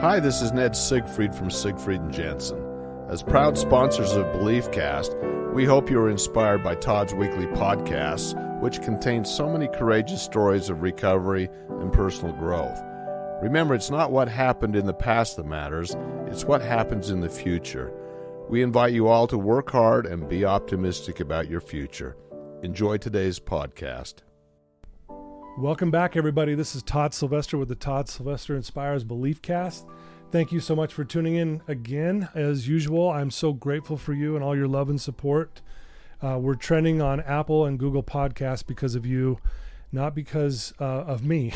Hi, this is Ned Siegfried from Siegfried & Jensen. As proud sponsors of BeliefCast, we hope you are inspired by Todd's weekly podcasts, which contain so many courageous stories of recovery and personal growth. Remember, it's not what happened in the past that matters, it's what happens in the future. We invite you all to work hard and be optimistic about your future. Enjoy today's podcast. Welcome back, everybody. This is Todd Sylvester with the Todd Sylvester Inspires BeliefCast. Thank you so much for tuning in again. As usual, I'm so grateful for you and all your love and support. We're trending on Apple and Google Podcasts because of you, not because of me.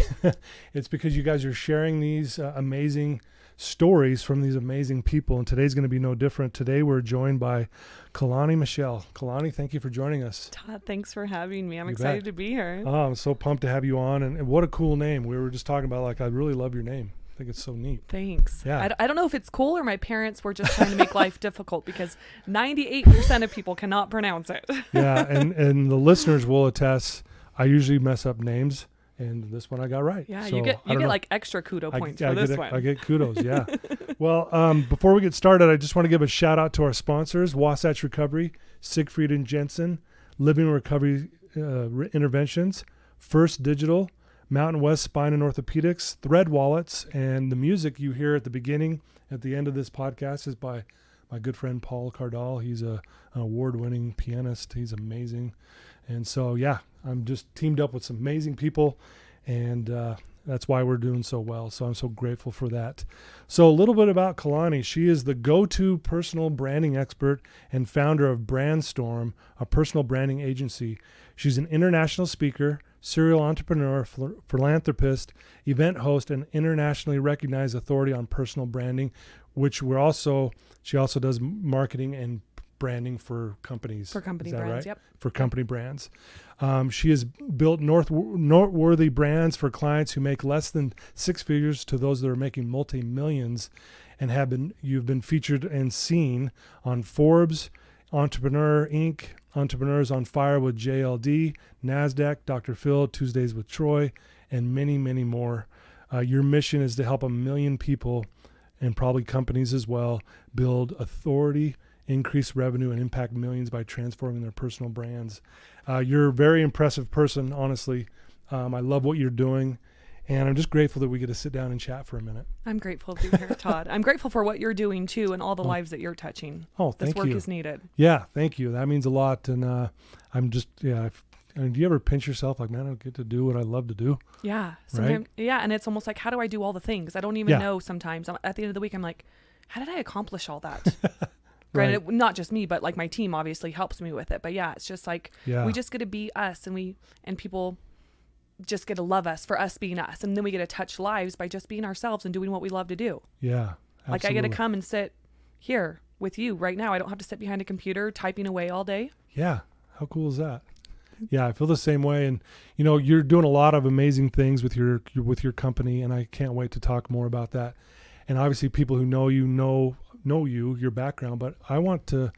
It's because you guys are sharing these amazing stories from these amazing people, and today's going to be no different. Today we're joined by Caloni Michelle. Caloni, thank you for joining us. Todd, thanks for having me. I'm excited to be here. Oh, I'm so pumped to have you on, and what a cool name. We were just talking about, I really love your name. I think it's so neat. Thanks. Yeah. I don't know if it's cool or my parents were just trying to make life difficult, because 98% of people cannot pronounce it. Yeah, and the listeners will attest, I usually mess up names. And this one I got right. Yeah, so you get like extra kudo points for this one. I get kudos, yeah. Well, before we get started, I just want to give a shout out to our sponsors, Wasatch Recovery, Siegfried & Jensen, Living Recovery Interventions, First Digital, Mountain West Spine and Orthopedics, Thread Wallets, and the music you hear at the beginning, at the end of this podcast is by my good friend Paul Cardall. He's an award-winning pianist. He's amazing. And so, yeah, I'm just teamed up with some amazing people, and that's why we're doing so well. So I'm so grateful for that. So a little bit about Caloni. She is the go-to personal branding expert and founder of Brandstrom, a personal branding agency. She's an international speaker, serial entrepreneur, philanthropist, event host, and internationally recognized authority on personal branding, which she also does marketing and branding for companies. For company brands, right? Yep. For company brands. She has built noteworthy brands for clients who make less than six figures to those that are making multi-millions, and you've been featured and seen on Forbes, Entrepreneur Inc., Entrepreneurs on Fire with JLD, Nasdaq, Dr. Phil, Tuesdays with Troy, and many, many more. Your mission is to help 1 million people, and probably companies as well, build authority, increase revenue, and impact millions by transforming their personal brands. You're a very impressive person, honestly. I love what you're doing, and I'm just grateful that we get to sit down and chat for a minute. I'm grateful to be here, Todd. I'm grateful for what you're doing, too, and all the lives that you're touching. Oh, thank you. This work is needed. Yeah, thank you. That means a lot, and I'm just, and do you ever pinch yourself like, man, I don't get to do what I love to do? Yeah. Right? Yeah, and it's almost like, how do I do all the things? I don't even know sometimes. At the end of the week, I'm like, how did I accomplish all that? Granted, not just me, but like my team obviously helps me with it. But yeah, it's just like we just get to be us, and people just get to love us for us being us, and then we get to touch lives by just being ourselves and doing what we love to do. Yeah, absolutely. Like I get to come and sit here with you right now. I don't have to sit behind a computer typing away all day. Yeah, how cool is that? Yeah, I feel the same way, and you're doing a lot of amazing things with your company, and I can't wait to talk more about that. And obviously, people who know you know your background, but I want to,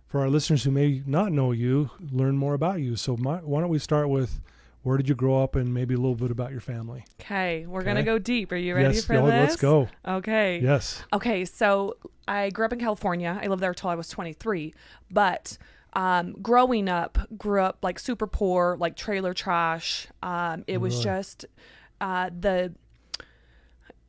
for our listeners who may not know you, learn more about you. So why don't we start with, where did you grow up, and maybe a little bit about your family? Okay, we're going to go deep. Are you ready for this? Let's go. Okay. Yes. Okay, so I grew up in California. I lived there till I was 23, but growing up, grew up like super poor, like trailer trash. It was just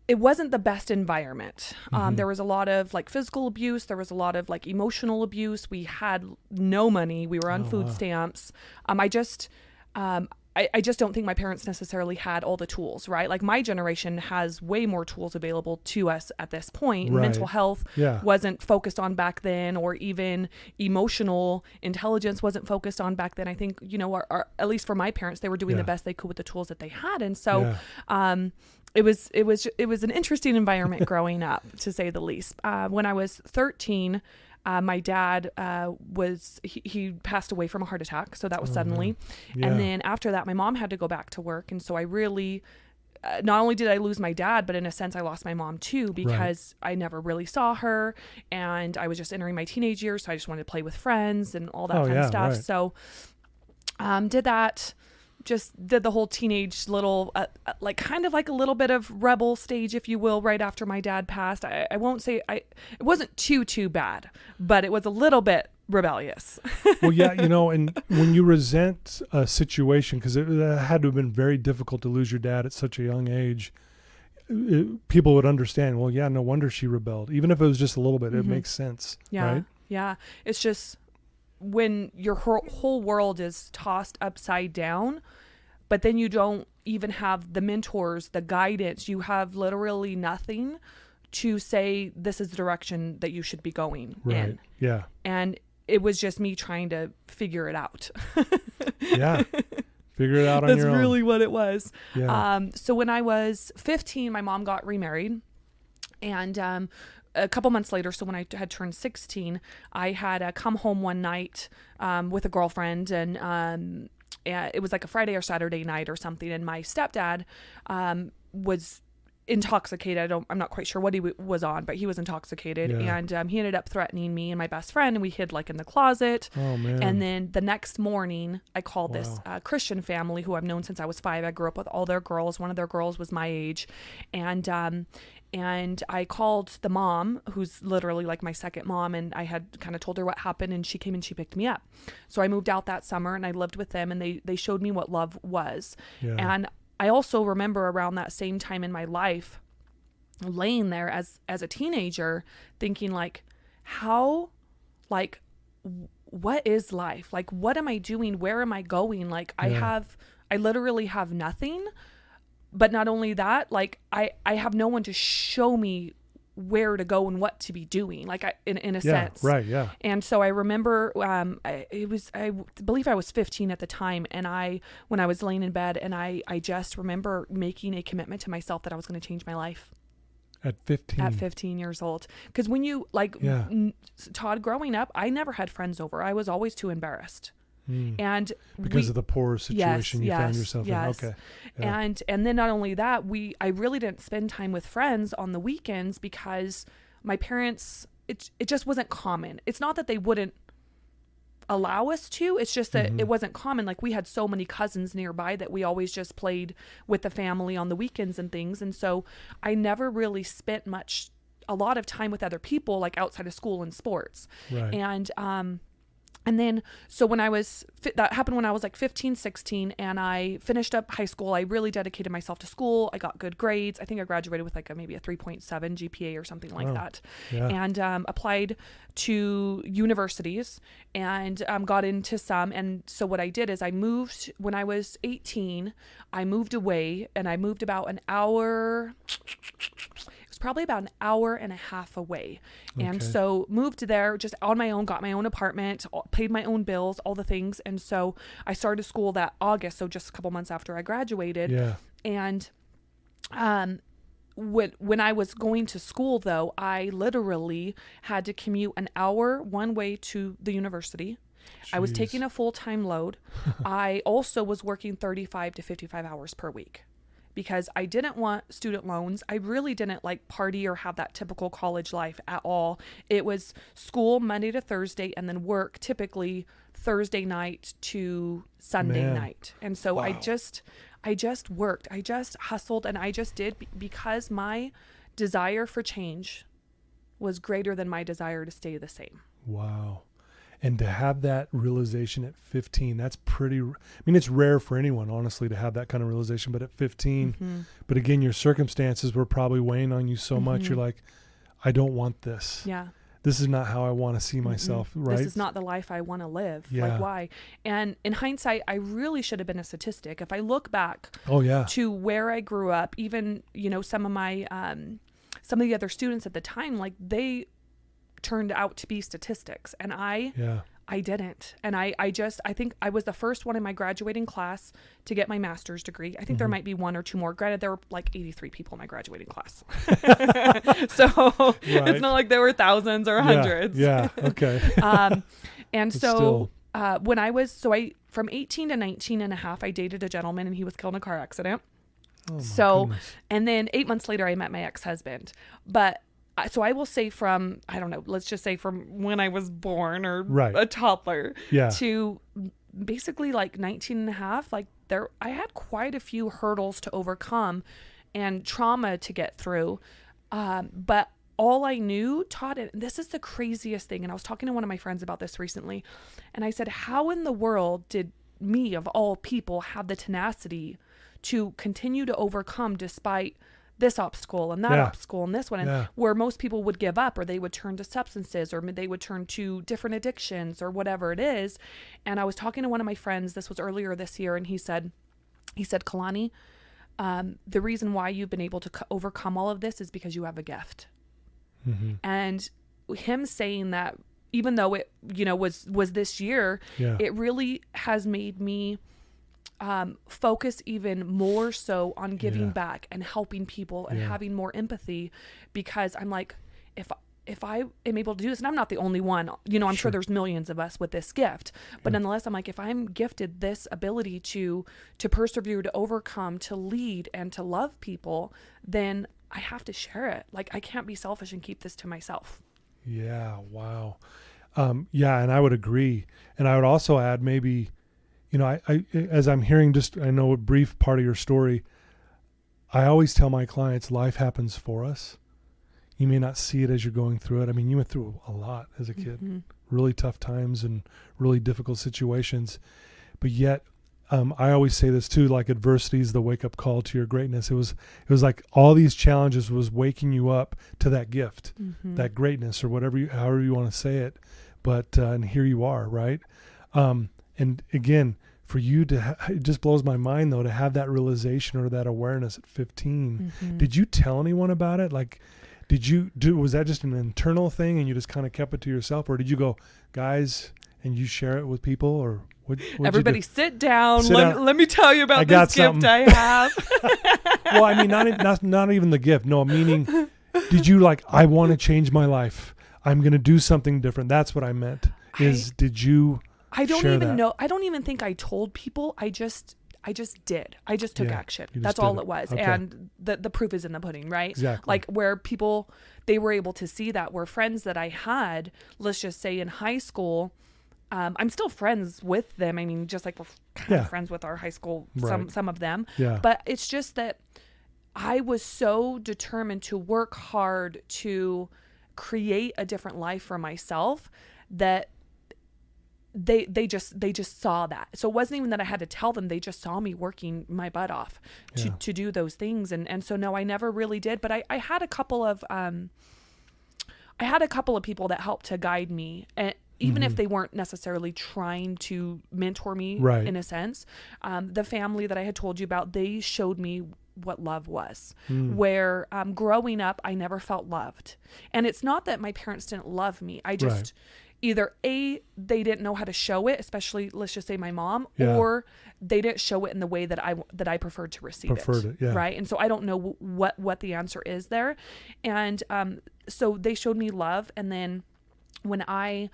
it wasn't the best environment. There was a lot of like physical abuse. There was a lot of like emotional abuse. We had no money. We were on food stamps. I just don't think my parents necessarily had all the tools, right? Like my generation has way more tools available to us at this point. Right. Mental health wasn't focused on back then, or even emotional intelligence wasn't focused on back then. I think, at least for my parents, they were doing the best they could with the tools that they had. And so, it was an interesting environment growing up, to say the least. When I was 13, my dad he passed away from a heart attack. So that was suddenly. Yeah. And then after that, my mom had to go back to work. And so I really, not only did I lose my dad, but in a sense I lost my mom too, because I never really saw her, and I was just entering my teenage years. So I just wanted to play with friends and all that fun stuff. Right. So did that. just did the whole teenage little, like kind of like a little bit of rebel stage, if you will, right after my dad passed. I won't say it wasn't too bad, but it was a little bit rebellious. Well, yeah, and when you resent a situation, because it had to have been very difficult to lose your dad at such a young age, people would understand, well, yeah, no wonder she rebelled. Even if it was just a little bit, it makes sense, right? Yeah. It's just when your whole world is tossed upside down, but then you don't even have the mentors, the guidance. You have literally nothing to say, this is the direction that you should be going in. Yeah. And it was just me trying to figure it out. Yeah. Figure it out on your own. That's really what it was. Yeah. So when I was 15, my mom got remarried. And a couple months later, so when I had turned 16, I had come home one night with a girlfriend, and it was like a Friday or Saturday night or something. And my stepdad was intoxicated. I'm not quite sure what he was on, but he was intoxicated. Yeah. And he ended up threatening me and my best friend, and we hid like in the closet. Oh, man. And then the next morning, I called this Christian family who I've known since I was 5. I grew up with all their girls. One of their girls was my age. And I called the mom, who's literally like my second mom, and I had kind of told her what happened, and she came and she picked me up. So I moved out that summer, and I lived with them, and they showed me what love was. Yeah. And I also remember around that same time in my life, laying there as a teenager, thinking like, what is life? Like, what am I doing? Where am I going? Like, I literally have nothing. But not only that, like I have no one to show me where to go and what to be doing, like in a sense. Right. Yeah. And so I remember, I believe I was 15 at the time. And when I was laying in bed, and I just remember making a commitment to myself that I was going to change my life. At 15? At 15 years old. Because when you Todd, growing up, I never had friends over. I was always too embarrassed. And because of the poor situation you found yourself in. Okay. Yeah. And then not only that, I really didn't spend time with friends on the weekends because my parents, it just wasn't common. It's not that they wouldn't allow us to, it's just that it wasn't common. Like, we had so many cousins nearby that we always just played with the family on the weekends and things. And so I never really spent a lot of time with other people, like outside of school and sports. Right. And then, so that happened when I was like 15, 16, and I finished up high school. I really dedicated myself to school. I got good grades. I think I graduated with maybe a 3.7 GPA or something like that. Yeah. And applied to universities and got into some. And so what I did is I moved when I was 18. I moved away, and I moved about an hour. Probably about an hour and a half away. Okay. And so moved there just on my own, got my own apartment, paid my own bills, all the things. And so I started school that August. So just a couple months after I graduated. Yeah. And, when I was going to school though, I literally had to commute an hour one way to the university. Jeez. I was taking a full-time load. I also was working 35 to 55 hours per week, because I didn't want student loans. I really didn't like party or have that typical college life at all. It was school Monday to Thursday, and then work typically Thursday night to Sunday night. And so I just worked. I just hustled, and I just did because my desire for change was greater than my desire to stay the same. Wow. And to have that realization at 15, that's it's rare for anyone, honestly, to have that kind of realization. But at 15, but again, your circumstances were probably weighing on you so much. You're like, I don't want this. Yeah. This is not how I want to see myself, right? This is not the life I want to live. Yeah. Like, why? And in hindsight, I really should have been a statistic. If I look back to where I grew up, even, some of my, some of the other students at the time, like, they turned out to be statistics, and I didn't. And I think I was the first one in my graduating class to get my master's degree. I think there might be one or two more. Granted, there were like 83 people in my graduating class. So it's not like there were thousands or hundreds. Yeah. Okay. And so when from 18 to 19 and a half, I dated a gentleman, and he was killed in a car accident. Oh my goodness. And then 8 months later, I met my ex-husband. But so I will say let's just say from when I was born or a toddler to basically like 19 and a half, like I had quite a few hurdles to overcome and trauma to get through. But all I knew, Todd, and this is the craziest thing, and I was talking to one of my friends about this recently, and I said, how in the world did me, of all people, have the tenacity to continue to overcome despite this obstacle and that obstacle and this one, and where most people would give up, or they would turn to substances, or they would turn to different addictions or whatever it is. And I was talking to one of my friends, this was earlier this year, and he said, Caloni, the reason why you've been able to overcome all of this is because you have a gift. Mm-hmm. And him saying that, even though it, was this year, it really has made me focus even more so on giving back and helping people and having more empathy, because I'm like, if I am able to do this, and I'm not the only one, I'm sure there's millions of us with this gift, but nonetheless, I'm like, if I'm gifted this ability to persevere, to overcome, to lead, and to love people, then I have to share it. Like, I can't be selfish and keep this to myself. Yeah. Wow. And I would agree. And I would also add, maybe, I as I'm hearing I know a brief part of your story, I always tell my clients, life happens for us. You may not see it as you're going through it. I mean, you went through a lot as a kid, really tough times and really difficult situations. But yet, I always say this too, like, adversity is the wake-up call to your greatness. It was like all these challenges was waking you up to that gift, that greatness, or however you want to say it. But and here you are, right? And again, for you to, it just blows my mind though, to have that realization or that awareness at 15. Did you tell anyone about it? Like, was that just an internal thing and you just kind of kept it to yourself, or did you go, guys, and you share it with people, or what? Everybody sit down. Let me tell you about this gift I have. Well, I mean, not even the gift. No, meaning, did you I want to change my life. I'm going to do something different. That's what I meant. Did you? I don't even know. I don't even think I told people. I just did. I just took action. That's all it was. Okay. And the proof is in the pudding, right? Exactly. Like, where people, they were able to see that, were friends that I had, let's just say in high school, I'm still friends with them. I mean, just like we're kind of friends with our high school, some of them. Yeah. But it's just that I was so determined to work hard to create a different life for myself that they just saw that. So it wasn't even that I had to tell them. They just saw me working my butt off to do those things. And so no, I never really did. But I had a couple of people that helped to guide me, and even if they weren't necessarily trying to mentor me in a sense. The family that I had told you about, they showed me what love was, where growing up, I never felt loved. And it's not that my parents didn't love me. I just either they didn't know how to show it, especially, let's just say my mom, or they didn't show it in the way that I preferred to receive it. Right. And so I don't know what the answer is there. And so they showed me love. And then when I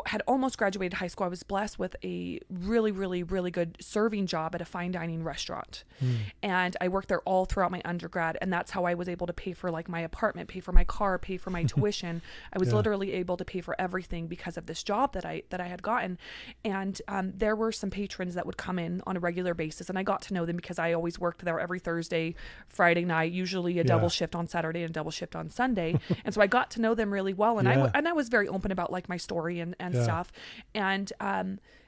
had almost graduated high school, I was blessed with a really, really, really good serving job at a fine dining restaurant. And I worked there all throughout my undergrad. And that's how I was able to pay for my apartment, pay for my car, pay for my tuition. I was literally able to pay for everything because of this job that I had gotten. And there were some patrons that would come in on a regular basis, and I got to know them because I always worked there every Thursday, Friday night, usually a double shift on Saturday and a double shift on Sunday. And so I got to know them really well. And I was very open about my story and stuff. And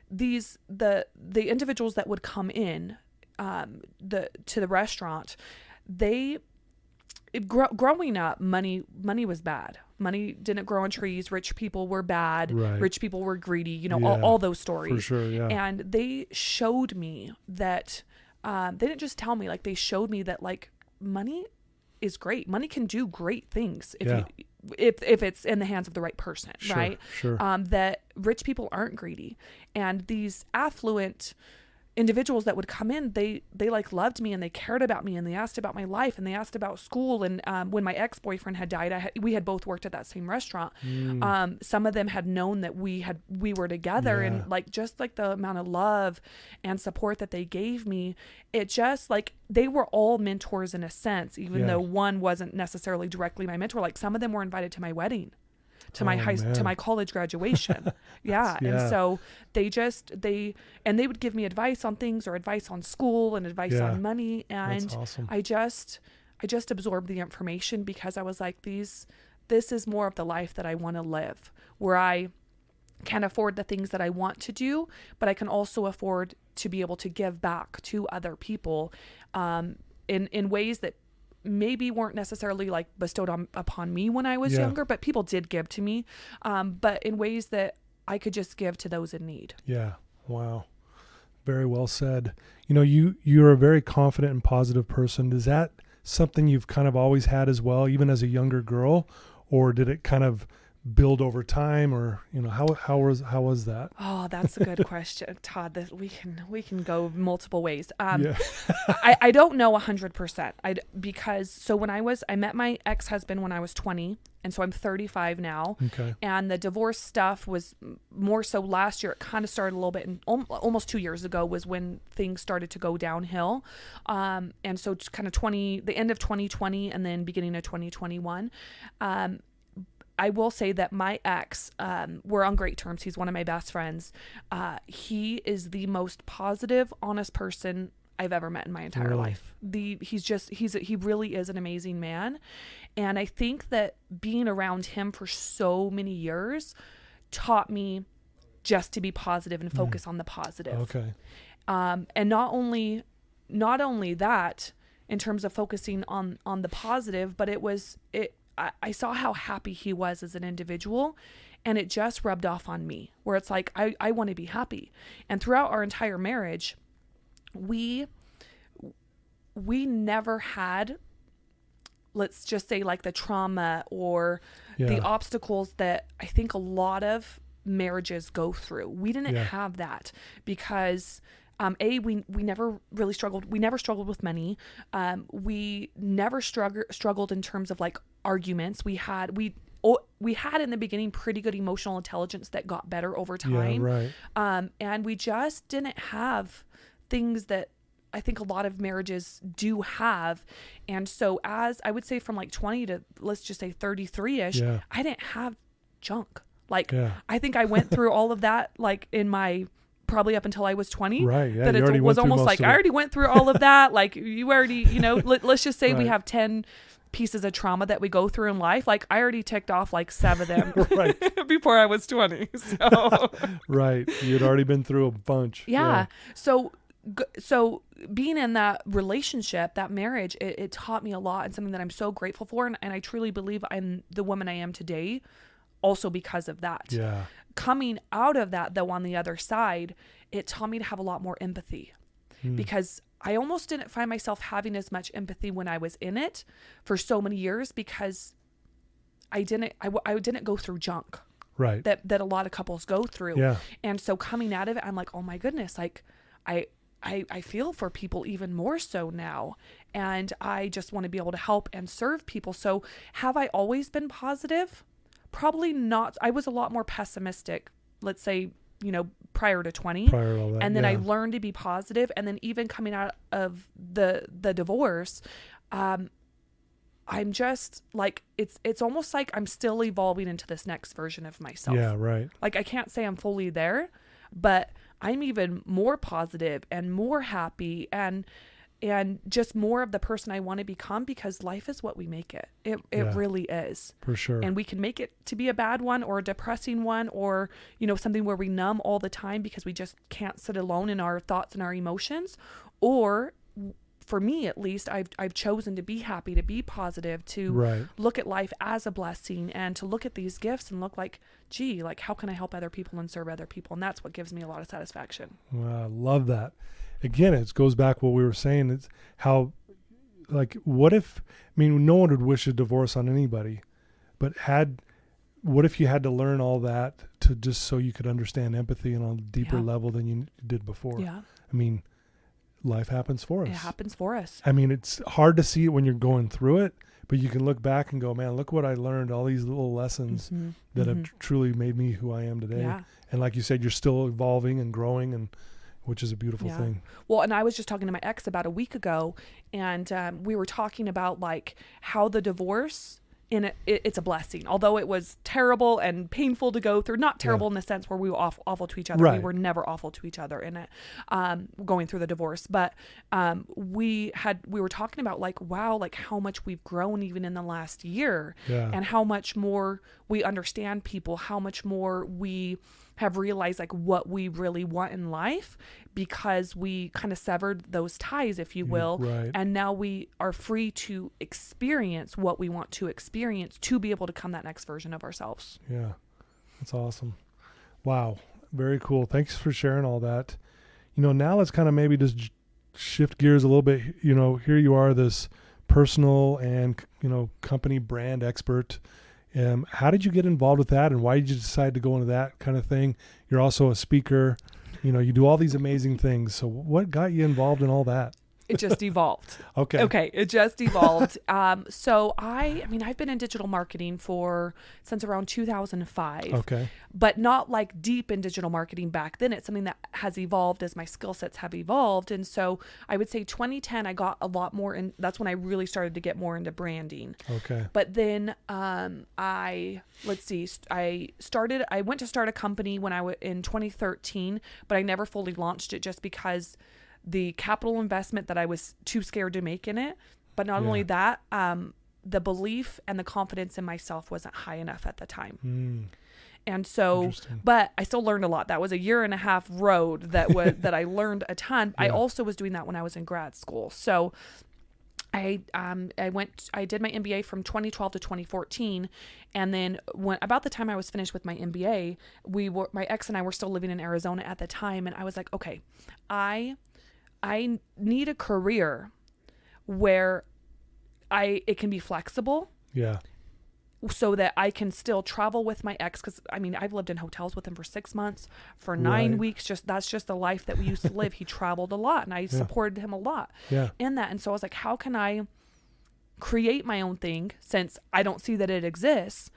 the individuals that would come in to the restaurant, growing up, money was bad. Money didn't grow on trees. Rich people were bad. Rich people were greedy. All those stories. For sure, yeah. And they showed me that they didn't just tell me, they showed me that money is great. Money can do great things if it's in the hands of the right person, right? Sure. That rich people aren't greedy, and these affluent individuals that would come in, they loved me, and they cared about me, and they asked about my life, and they asked about school. And when my ex-boyfriend had died, we had both worked at that same restaurant. Some of them had known that we were together, and just the amount of love and support that they gave me, it just they were all mentors in a sense, even though one wasn't necessarily directly my mentor. Some of them were invited to my wedding. to my to my college graduation. Yeah. And so they would give me advice on things, or advice on school, and advice on money. And that's awesome. I just absorbed the information, because I was like, this is more of the life that I want to live, where I can afford the things that I want to do, but I can also afford to be able to give back to other people in ways that maybe weren't necessarily like bestowed upon me when I was younger, but people did give to me, but in ways that I could just give to those in need. Yeah. Wow. Very well said. You know, you're a very confident and positive person. Is that something you've kind of always had as well, even as a younger girl, or did it kind of build over time, or, you know, how was that? Oh, that's a good question, Todd. That we can go multiple ways. I don't know 100%. Because when I met my ex-husband when I was 20, and so I'm 35 now. Okay. And the divorce stuff was more so last year. It kind of started a little bit, and almost 2 years ago was when things started to go downhill. And so it's kind of the end of 2020 and then beginning of 2021. I will say that my ex, we're on great terms. He's one of my best friends. He is the most positive, honest person I've ever met in my entire life. He really is an amazing man. And I think that being around him for so many years taught me just to be positive and focus on the positive. Okay. And not only that, in terms of focusing on the positive, but I saw how happy he was as an individual, and it just rubbed off on me, where it's like, I want to be happy. And throughout our entire marriage, we never had, let's just say, like the trauma or the obstacles that I think a lot of marriages go through. We didn't have that, because we never really struggled. We never struggled with money. We never struggled in terms of like arguments. We had in the beginning pretty good emotional intelligence that got better over time. Yeah, right. And we just didn't have things that I think a lot of marriages do have. And so as I would say from like 20 to, let's just say 33-ish, I didn't have junk. Like, I think I went through all of that, like in my, probably up until I was 20. Right. Yeah. That it was almost like, I already went through all of that. Like you already, let's just say we have 10 pieces of trauma that we go through in life. Like I already ticked off like 7 of them before I was 20. So right. You'd already been through a bunch. Yeah. So being in that relationship, that marriage, it taught me a lot, and something that I'm so grateful for. And I truly believe I'm the woman I am today also because of that. Yeah. Coming out of that, though, on the other side, it taught me to have a lot more empathy, because I almost didn't find myself having as much empathy when I was in it for so many years, because I didn't go through junk. Right. That a lot of couples go through. Yeah. And so coming out of it, I'm like, oh my goodness, like I feel for people even more so now. And I just want to be able to help and serve people. So have I always been positive? Probably not. I was a lot more pessimistic, let's say, prior to 20. Prior to all that, and then I learned to be positive. And then even coming out of the divorce, I'm just like, it's almost like I'm still evolving into this next version of myself. Yeah, right. Like I can't say I'm fully there, but I'm even more positive and more happy and just more of the person I want to become, because life is what we make it. It really is. For sure. And we can make it to be a bad one or a depressing one, or, something where we numb all the time because we just can't sit alone in our thoughts and our emotions. Or for me, at least, I've chosen to be happy, to be positive, to look at life as a blessing, and to look at these gifts and look like, gee, like how can I help other people and serve other people? And that's what gives me a lot of satisfaction. Well, I love that. Again, it goes back what we were saying. It's how, like, what if, no one would wish a divorce on anybody, but what if you had to learn all that to just so you could understand empathy on a deeper level than you did before? Yeah. Life happens for us. It happens for us. It's hard to see it when you're going through it, but you can look back and go, man, look what I learned, all these little lessons that have truly made me who I am today. Yeah. And like you said, you're still evolving and growing, and which is a beautiful thing. Well, and I was just talking to my ex about a week ago, and we were talking about like how the divorce it's a blessing. Although it was terrible and painful to go through, not terrible in the sense where we were awful to each other. Right. We were never awful to each other in it, going through the divorce. But we were talking about like, wow, like how much we've grown even in the last year, and how much more we understand people, how much more we have realized like what we really want in life, because we kind of severed those ties, if you will. Right. And now we are free to experience what we want to experience to be able to become that next version of ourselves. Yeah. That's awesome. Wow. Very cool. Thanks for sharing all that. Now let's kind of maybe just shift gears a little bit. Here you are, this personal and, company brand expert. How did you get involved with that, and why did you decide to go into that kind of thing? You're also a speaker. You do all these amazing things. So what got you involved in all that? It just evolved. Okay. It just evolved. So I've been in digital marketing since around 2005. Okay. But not like deep in digital marketing back then. It's something that has evolved as my skill sets have evolved. And so I would say 2010, I got a lot more in. That's when I really started to get more into branding. Okay. But then I went to start a company in 2013, but I never fully launched it just because the capital investment that I was too scared to make in it. But not only that, the belief and the confidence in myself wasn't high enough at the time. And so, but I still learned a lot. That was a 1.5 year road that I learned a ton. I also was doing that when I was in grad school. So I did my MBA from 2012 to 2014. And then about the time I was finished with my MBA, my ex and I were still living in Arizona at the time. And I was like, okay, I need a career where it can be flexible. Yeah. So that I can still travel with my ex. Cause I've lived in hotels with him for 6 months, for 9 weeks. That's just the life that we used to live. He traveled a lot and I supported him a lot in that. And so I was like, how can I create my own thing, since I don't see that it exists,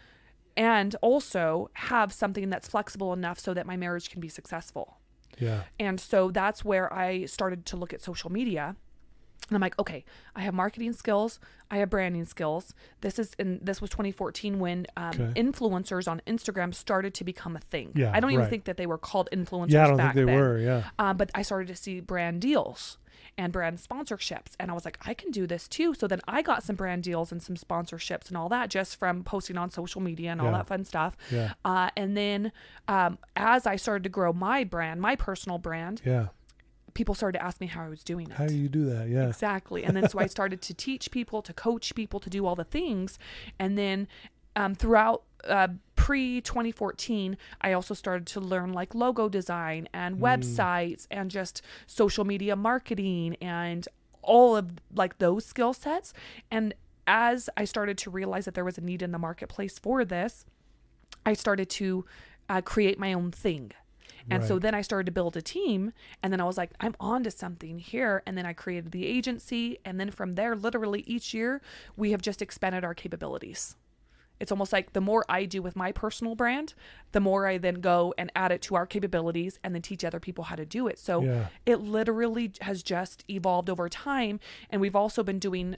and also have something that's flexible enough so that my marriage can be successful? Yeah. And so that's where I started to look at social media. And I'm like, okay, I have marketing skills, I have branding skills. This was 2014 when influencers on Instagram started to become a thing. Yeah, I don't even think that they were called influencers. Yeah, I don't back think they then. were. Yeah. But I started to see brand deals and brand sponsorships, and I was like, I can do this too. So then I got some brand deals and some sponsorships and all that just from posting on social media and all that fun stuff. Yeah. And then as I started to grow my brand, my personal brand, people started to ask me how I was doing it. How do you do that? Yeah. Exactly. And then so I started to teach people, to coach people, to do all the things. And then throughout pre-2014, I also started to learn like logo design and websites and just social media marketing and all of like those skill sets. And as I started to realize that there was a need in the marketplace for this, I started to create my own thing. And so then I started to build a team, and then I was like, I'm on to something here. And then I created the agency. And then from there, literally each year, we have just expanded our capabilities. It's almost like the more I do with my personal brand, the more I then go and add it to our capabilities and then teach other people how to do it. So it literally has just evolved over time. And we've also been doing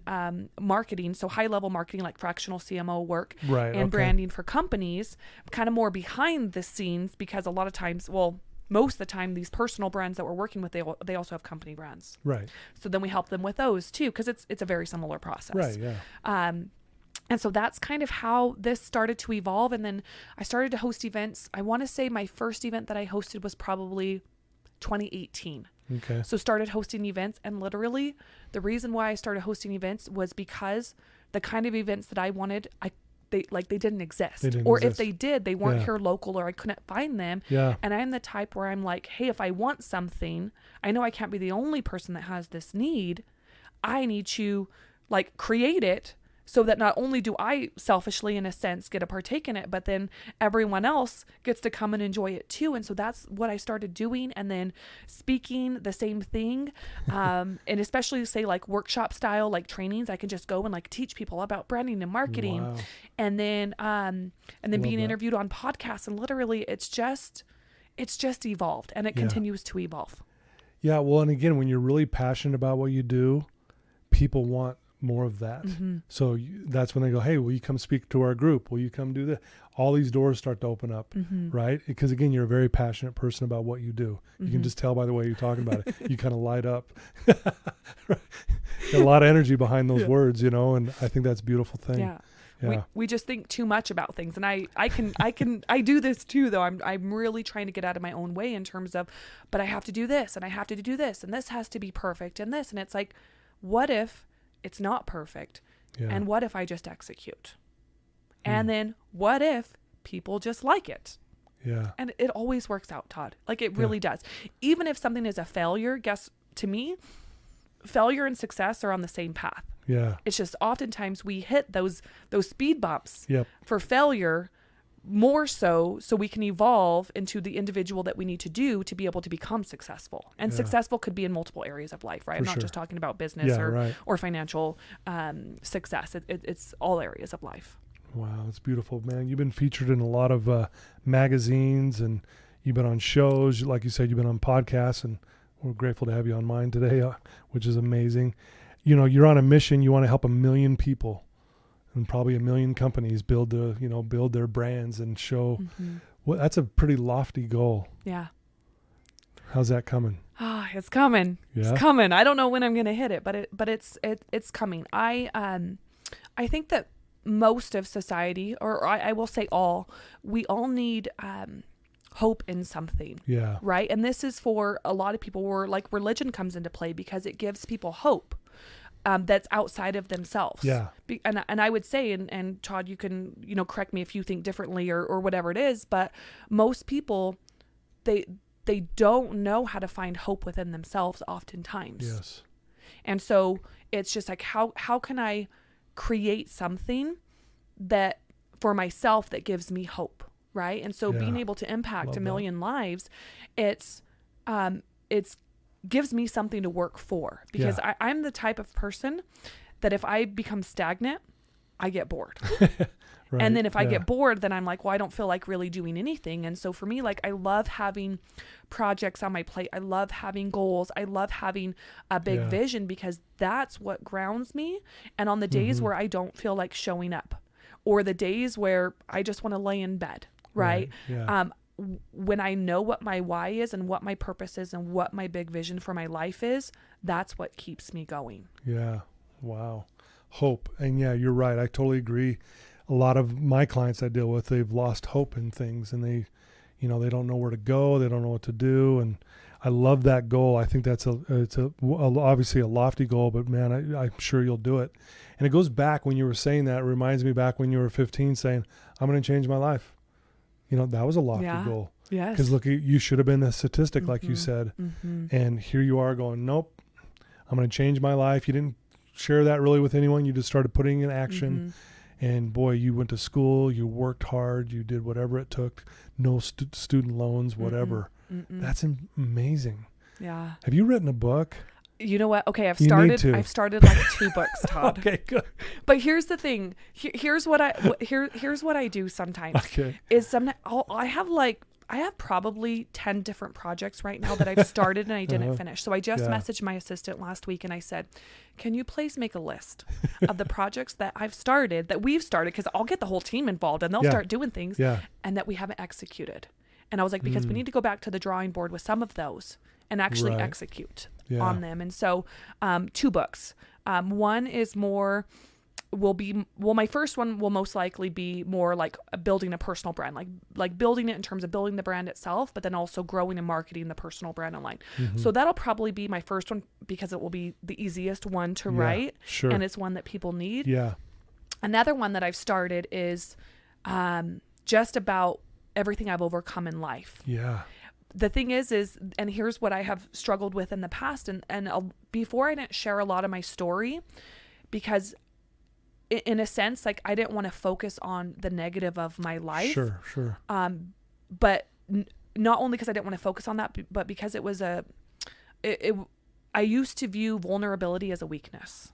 marketing, so high level marketing like fractional CMO work and branding for companies, kind of more behind the scenes, because a lot of times, most of the time, these personal brands that we're working with, they also have company brands. Right. So then we help them with those too, because it's a very similar process. Right. Yeah. And so that's kind of how this started to evolve. And then I started to host events. I want to say my first event that I hosted was probably 2018. Okay. So started hosting events, and literally the reason why I started hosting events was because the kind of events that I wanted, they didn't exist. If they did, they weren't here local, or I couldn't find them. Yeah. And I'm the type where I'm like, hey, if I want something, I know I can't be the only person that has this need. I need to create it, so that not only do I selfishly, in a sense, get to partake in it, but then everyone else gets to come and enjoy it too. And so that's what I started doing. And then speaking, the same thing. And especially say workshop style, trainings, I can just go and teach people about branding and marketing. Wow. And then being interviewed on podcasts, and literally it's just evolved, and it continues to evolve. Yeah. Well, and again, when you're really passionate about what you do, people want more of that. So that's when they go, hey, will you come speak to our group? Will you come do this? All these doors start to open up, right? Because again, you're a very passionate person about what you do. You can just tell by the way you're talking about it. You kind of light up. A lot of energy behind those words, you know, and I think that's a beautiful thing. Yeah. We just think too much about things, and I do this too, though. I'm really trying to get out of my own way in terms of, but I have to do this, and I have to do this, and this has to be perfect, and this, and it's like, what if it's not perfect? Yeah. And what if I just execute? And then what if people just like it? Yeah. And it always works out, Todd. Like it really does. Even if something is a failure, to me, failure and success are on the same path. Yeah. It's just oftentimes we hit those speed bumps for failure more so we can evolve into the individual that we need to do to be able to become successful. And successful could be in multiple areas of life, right? I'm not just talking about business or financial success. It's all areas of life. Wow, that's beautiful, man. You've been featured in a lot of magazines, and you've been on shows. Like you said, you've been on podcasts, and we're grateful to have you on mine today, which is amazing. You know, you're on a mission. You want to help 1 million people and probably 1 million companies build their brands and show. Well, that's a pretty lofty goal. Yeah. How's that coming? It's coming. Yeah? It's coming. I don't know when I'm going to hit it, but it's coming. I think that most of society, or I will say all, we all need hope in something. Yeah. Right? And this is for a lot of people where like religion comes into play because it gives people hope that's outside of themselves. Yeah. And I would say, and Todd, you can, correct me if you think differently or whatever it is, but most people, they don't know how to find hope within themselves oftentimes. Yes. And so it's just like, how can I create something that for myself that gives me hope, right? And so being able to impact 1 million lives, it's gives me something to work for, because I'm the type of person that if I become stagnant, I get bored. Right. And then if I get bored, then I'm like, well, I don't feel like really doing anything. And so for me, like, I love having projects on my plate. I love having goals. I love having a big vision, because that's what grounds me. And on the days where I don't feel like showing up, or the days where I just want to lay in bed, right? Yeah. When I know what my why is and what my purpose is and what my big vision for my life is, that's what keeps me going. Yeah. Wow. Hope. And yeah, you're right. I totally agree. A lot of my clients I deal with, they've lost hope in things, and they don't know where to go. They don't know what to do. And I love that goal. I think that's obviously a lofty goal, but man, I'm sure you'll do it. And it goes back when you were saying that, it reminds me back when you were 15 saying, I'm going to change my life. That was a lofty goal. Yes. Because look, you should have been a statistic, like you said. And here you are going, nope, I'm going to change my life. You didn't share that really with anyone. You just started putting in action. And boy, you went to school, you worked hard, you did whatever it took, no student loans, whatever. That's amazing. Yeah. Have you written a book? You know what? Okay, I've started like 2 books, Todd. Okay, good. But here's the thing. Here's what I do sometimes. Okay. Is sometimes I have probably 10 different projects right now that I've started and I didn't finish. So I just messaged my assistant last week and I said, can you please make a list of the projects that we've started, because I'll get the whole team involved and they'll start doing things and that we haven't executed. And I was like, because we need to go back to the drawing board with some of those and actually execute on them. And so 2 books. One is more... my first one will most likely be more like building a personal brand, like building it in terms of building the brand itself, but then also growing and marketing the personal brand online. So that'll probably be my first one, because it will be the easiest one to write. Sure. And it's one that people need. Yeah. Another one that I've started is just about everything I've overcome in life. Yeah. The thing is, and here's what I have struggled with in the past. And before, I didn't share a lot of my story because in a sense, like, I didn't want to focus on the negative of my life. Sure. But not only because I didn't want to focus on that, but because it was I used to view vulnerability as a weakness.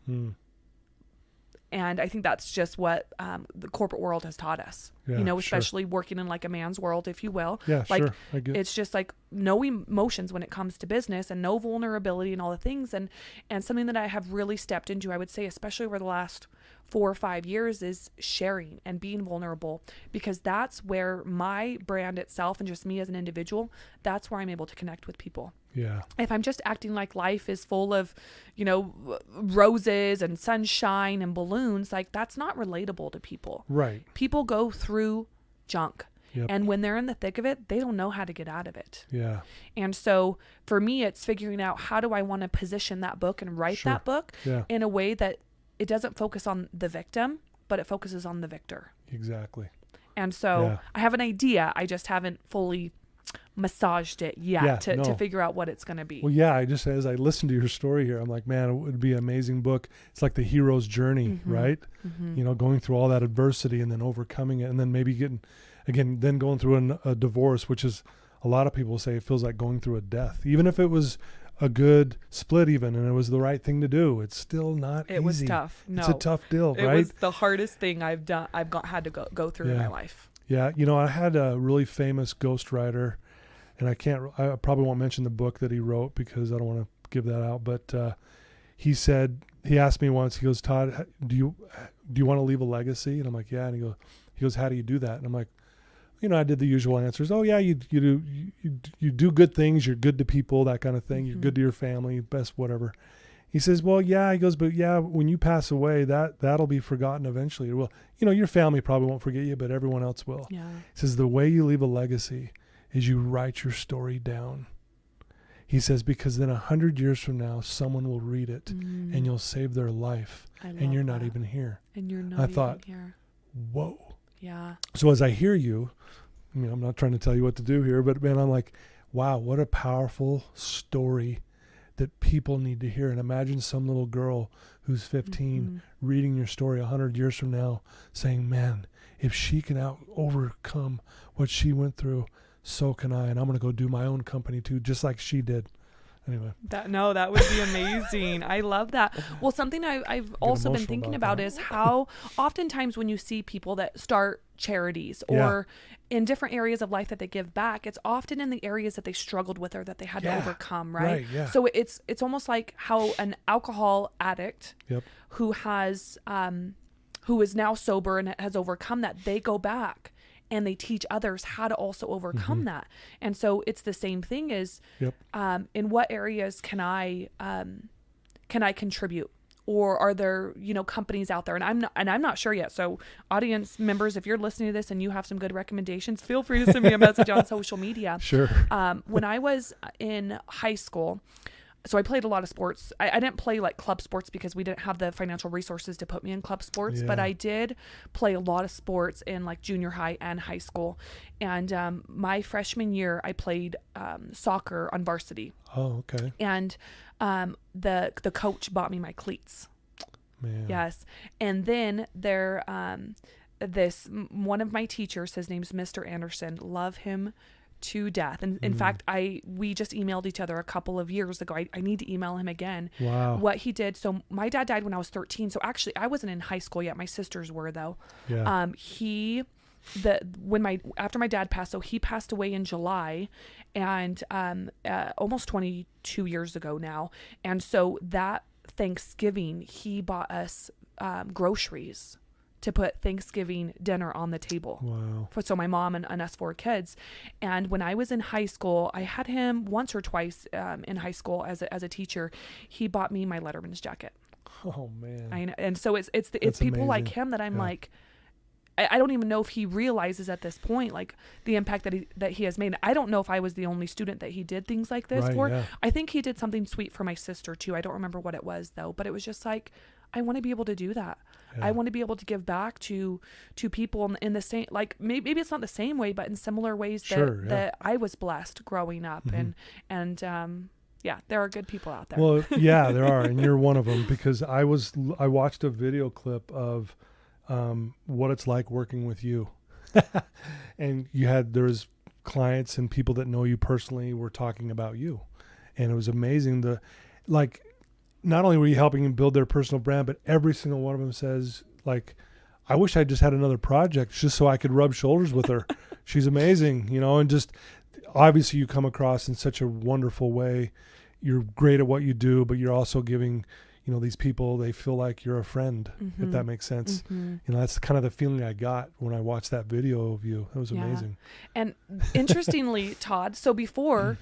And I think that's just what the corporate world has taught us, especially working in like a man's world, if you will. Yeah, like, sure. I get it. It's just like no emotions when it comes to business and no vulnerability and all the things. And something that I have really stepped into, I would say, especially over the last 4 or 5 years, is sharing and being vulnerable, because that's where my brand itself and just me as an individual, that's where I'm able to connect with people. Yeah. If I'm just acting like life is full of, roses and sunshine and balloons, like that's not relatable to people. Right. People go through junk. Yep. And when they're in the thick of it, they don't know how to get out of it. Yeah. And so for me, it's figuring out how do I want to position that book and write that book in a way that it doesn't focus on the victim, but it focuses on the victor. Exactly. And so I have an idea. I just haven't fully massaged it yet to figure out what it's going to be. Well, as I listen to your story here, I'm like, man, it would be an amazing book. It's like the hero's journey, right? Mm-hmm. Going through all that adversity and then overcoming it, and then maybe then going through a divorce, which is, a lot of people say it feels like going through a death. Even if it was a good split even and it was the right thing to do, it's still not easy. It was tough. No. It's a tough deal, right? It was the hardest thing I've had to go through in my life. Yeah. I had a really famous ghostwriter, and I probably won't mention the book that he wrote because I don't want to give that out, but he asked me once, he goes, Todd, do you want to leave a legacy? And I'm like, yeah. And he goes, how do you do that? And I'm like, I did the usual answers. Oh yeah, you do good things. You're good to people, that kind of thing. You're good to your family, best whatever. He says, well, yeah. He goes, but yeah, when you pass away, that'll be forgotten eventually. Well, your family probably won't forget you, but everyone else will. Yeah. He says the way you leave a legacy is you write your story down. He says, because then 100 years from now, someone will read it and you'll save their life, and you're not even here. And you're not here. Whoa. Yeah. So as I hear you, I'm not trying to tell you what to do here, but man, I'm like, wow, what a powerful story that people need to hear. And imagine some little girl who's 15 reading your story 100 years from now saying, man, if she can overcome what she went through, so can I. And I'm going to go do my own company too, just like she did. Anyway. That would be amazing. I love that. Well, something I've also been thinking about is how oftentimes when you see people that start charities or in different areas of life that they give back, it's often in the areas that they struggled with or that they had to overcome, right? Yeah. So it's almost like how an alcohol addict who is now sober and has overcome that, they go back and they teach others how to also overcome that. And so it's the same thing as in what areas can I contribute? Or are there, companies out there? And I'm not sure yet. So audience members, if you're listening to this and you have some good recommendations, feel free to send me a message on social media. Sure. When I was in high school, so I played a lot of sports. I didn't play like club sports because we didn't have the financial resources to put me in club sports, but I did play a lot of sports in like junior high and high school. And my freshman year, I played soccer on varsity. Oh, okay. And the coach bought me my cleats. Man. Yes. And then one of my teachers, his name's Mr. Anderson, love him to death. And in fact, we just emailed each other a couple of years ago. I need to email him again. Wow. What he did. So my dad died when I was 13. So actually I wasn't in high school yet. My sisters were though. Yeah. After my dad passed, so he passed away in July and almost 22 years ago now. And so that Thanksgiving, he bought us groceries to put Thanksgiving dinner on the table. Wow. So my mom and us 4 kids. And when I was in high school, I had him once or twice in high school as a teacher. He bought me my Letterman's jacket. Oh man. I know. And so it's people amazing. like him that I'm like, I don't even know if he realizes at this point, like the impact that he has made. I don't know if I was the only student that he did things like this for. Yeah. I think he did something sweet for my sister too. I don't remember what it was though, but it was just like, I want to be able to do that. Yeah. I want to be able to give back to people in the same, like maybe it's not the same way, but in similar ways that I was blessed growing up. And there are good people out there. Well, yeah, there are. And you're one of them, because I watched a video clip of what it's like working with you. And there's clients and people that know you personally were talking about you. And it was amazing. not only were you helping them build their personal brand, but every single one of them says, like, I wish I just had another project just so I could rub shoulders with her. She's amazing, you know, and just obviously you come across in such a wonderful way. You're great at what you do, but you're also giving, you know, these people, they feel like you're a friend, if that makes sense. You know, that's kind of the feeling I got when I watched that video of you. It was amazing. And interestingly, Todd, so before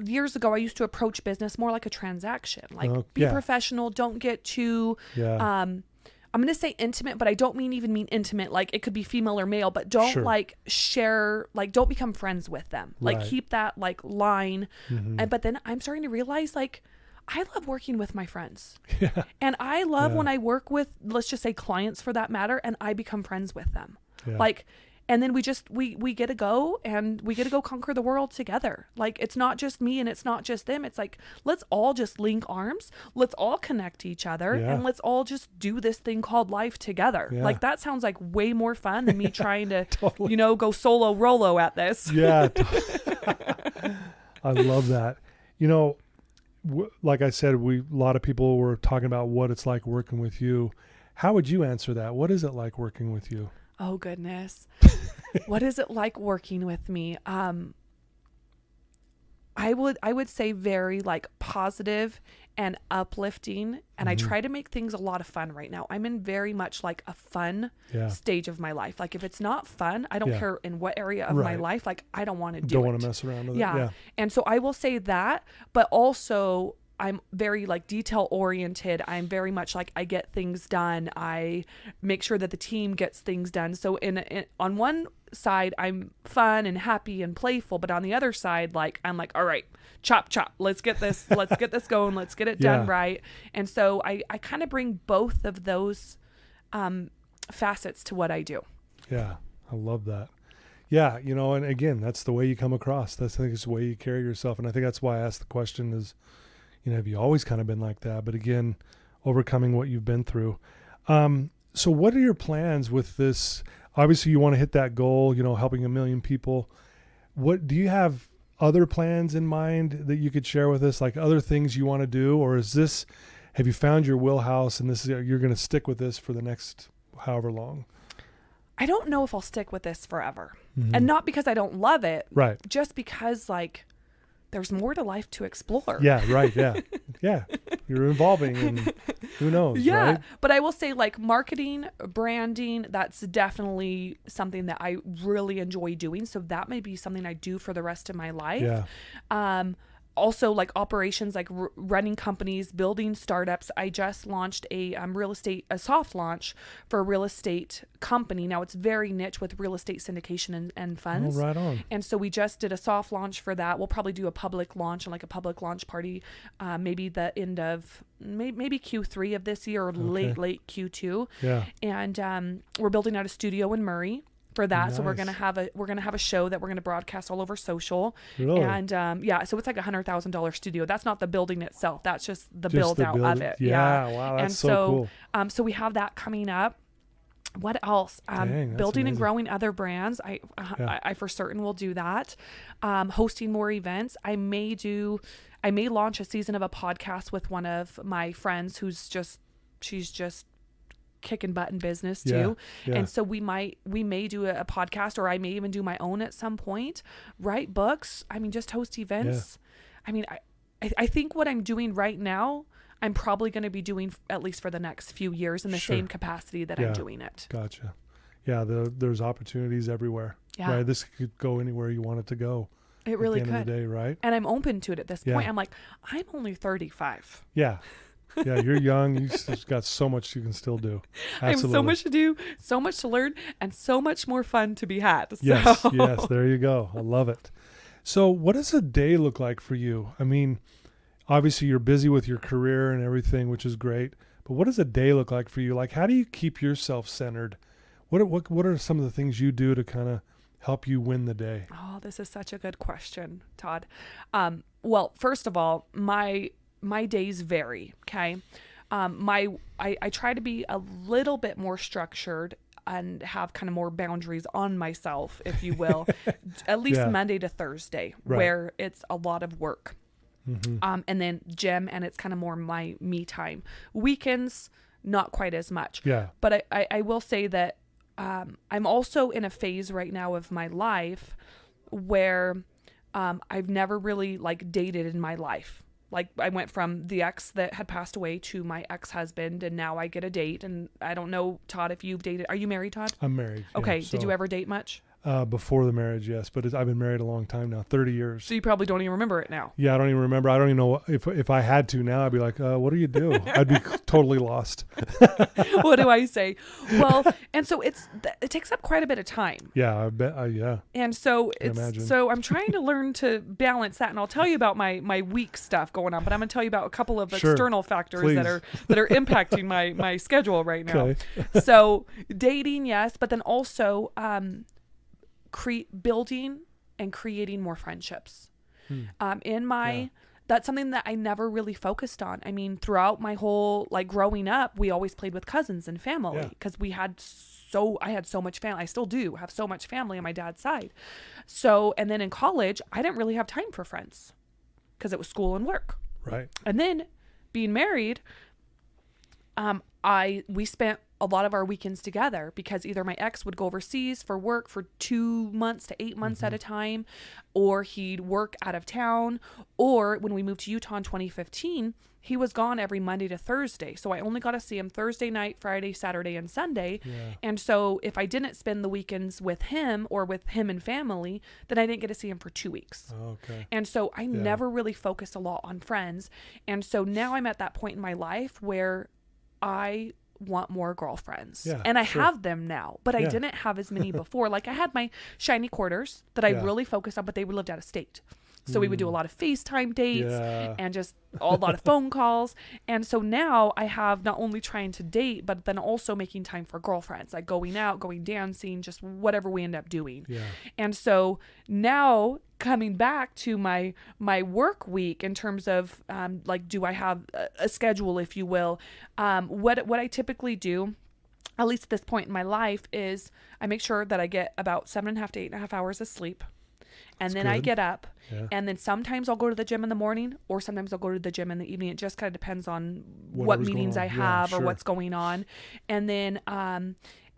years ago, I used to approach business more like a transaction, like be professional, don't get too, I'm going to say intimate, but I don't mean intimate. Like it could be female or male, but don't like share, like don't become friends with them. Like keep that like line. But then I'm starting to realize like, I love working with my friends and I love when I work with, let's just say clients for that matter, and I become friends with them. Like, and then we get to go and we get to go conquer the world together. Like it's not just me and it's not just them. It's like, let's all just link arms. Let's all connect to each other and let's all just do this thing called life together. Like that sounds like way more fun than me trying to, you know, go solo rolo at this. I love that. You know, like I said, a lot of people were talking about what it's like working with you. How would you answer that? What is it like working with you? Oh goodness. What is it like working with me? I would say very like positive and uplifting, and I try to make things a lot of fun right now. I'm in very much like a fun stage of my life. Like if it's not fun, I don't care in what area of my life, like I don't want to do it. Don't want to mess around with it. And so I will say that, but also I'm very like detail oriented. I'm very much like I get things done. I make sure that the team gets things done. So on one side, I'm fun and happy and playful, but on the other side, like I'm like, all right, chop, let's get this going. Let's get it done right. And so I kind of bring both of those facets to what I do. Yeah, I love that. Yeah, you know, and again, that's the way you come across. I think it's the way you carry yourself. And I think that's why I asked the question is, you know, have you always kind of been like that? But again, overcoming what you've been through. So what are your plans with this? Obviously you want to hit that goal, you know, helping 1 million people. What do you have other plans in mind that you could share with us? Like other things you want to do, or have you found your wheelhouse and you're going to stick with this for the next however long? I don't know if I'll stick with this forever, and not because I don't love it, right? Just because like, there's more to life to explore. Yeah, right. Yeah. You're evolving and who knows, right? But I will say like marketing, branding, that's definitely something that I really enjoy doing. So that may be something I do for the rest of my life. Also like operations, like running companies, building startups. I just launched a soft launch for a real estate company. Now it's very niche with real estate syndication and funds. Oh, right on. And so we just did a soft launch for that. We'll probably do a public launch and like a public launch party, maybe the end of maybe Q3 of this year or late Q2. Yeah. And we're building out a studio in Murray for that. Nice. So we're gonna have a show that we're gonna broadcast all over social. Really? And so it's like $100,000 studio. That's not the building itself. That's just the build out of it. Yeah. Wow. That's so cool. So we have that coming up. What else? Building amazing. and growing other brands. I for certain will do that. Hosting more events. I may launch a season of a podcast with one of my friends she's just kicking butt in business too. And so we may do a podcast, or I may even do my own at some point, write books. I mean, just host events. I mean, I think what I'm doing right now, I'm probably going to be doing at least for the next few years in the same capacity that I'm doing it. Gotcha. Yeah. There's opportunities everywhere. Yeah. Right. This could go anywhere you want it to go. It really at the could. End of the day, right? And I'm open to it at this point. I'm like, I'm only 35. Yeah. Yeah, you're young. You've got so much you can still do. Absolutely. I have so much to do, so much to learn, and so much more fun to be had. So. Yes, there you go. I love it. So what does a day look like for you? I mean, obviously you're busy with your career and everything, which is great. But what does a day look like for you? Like, how do you keep yourself centered? What are some of the things you do to kind of help you win the day? Oh, this is such a good question, Todd. Well, first of all, my days vary. Okay. I try to be a little bit more structured and have kind of more boundaries on myself, if you will, at least Monday to Thursday, where it's a lot of work. And then gym, and it's kind of more my me time. Weekends, not quite as much. Yeah. But I will say that I'm also in a phase right now of my life where I've never really like dated in my life. Like I went from the ex that had passed away to my ex-husband, and now I get a date. And I don't know, Todd, if you've dated. Are you married, Todd? I'm married. Okay. Yeah, Did you ever date much? Before the marriage, yes. But I've been married a long time now, 30 years. So you probably don't even remember it now. Yeah, I don't even remember. I don't even know if I had to now. I'd be like, what do you do? I'd be totally lost. What do I say? Well, and so it takes up quite a bit of time. Yeah, I bet. Yeah. And so imagine. so I'm trying to learn to balance that, and I'll tell you about my week stuff going on, but I'm going to tell you about a couple of external factors that are impacting my schedule right now. Okay. So dating, yes, but then also building and creating more friendships. That's something that I never really focused on. I mean, throughout my whole like growing up, we always played with cousins and family because I had so much family. I still do have so much family on my dad's side. So, and then in college, I didn't really have time for friends because it was school and work. Right. And then being married, we spent a lot of our weekends together because either my ex would go overseas for work for 2 months to 8 months at a time, or he'd work out of town, or when we moved to Utah in 2015, he was gone every Monday to Thursday. So I only got to see him Thursday night, Friday, Saturday, and Sunday. Yeah. And so if I didn't spend the weekends with him or with him and family, then I didn't get to see him for 2 weeks. Oh, okay. And so I never really focused a lot on friends. And so now I'm at that point in my life where I want more girlfriends, and I have them now, but I didn't have as many before. Like I had my shiny quarters that I really focused on, but they lived out of state. So we would do a lot of FaceTime dates and just a lot of phone calls. And so now I have not only trying to date, but then also making time for girlfriends, like going out, going dancing, just whatever we end up doing. Yeah. And so now coming back to my work week in terms of like, do I have a schedule, if you will? What I typically do, at least at this point in my life, is I make sure that I get about 7.5 to 8.5 hours of sleep. And then I get up, and then sometimes I'll go to the gym in the morning, or sometimes I'll go to the gym in the evening. It just kind of depends on what meetings I have or what's going on. And then,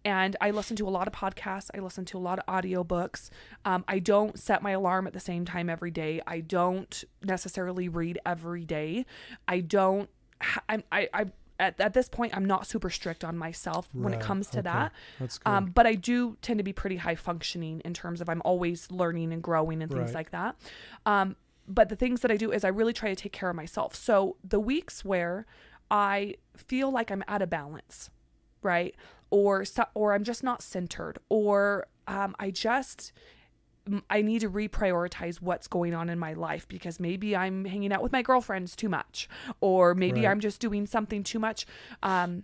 and I listen to a lot of podcasts. I listen to a lot of audiobooks. I don't set my alarm at the same time every day. I don't necessarily read every day. At this point, I'm not super strict on myself when it comes to that. That's good. But I do tend to be pretty high functioning in terms of I'm always learning and growing and things like that. But the things that I do is I really try to take care of myself. So the weeks where I feel like I'm out of balance, right? Or I'm just not centered, or I need to reprioritize what's going on in my life because maybe I'm hanging out with my girlfriends too much, or maybe I'm just doing something too much. And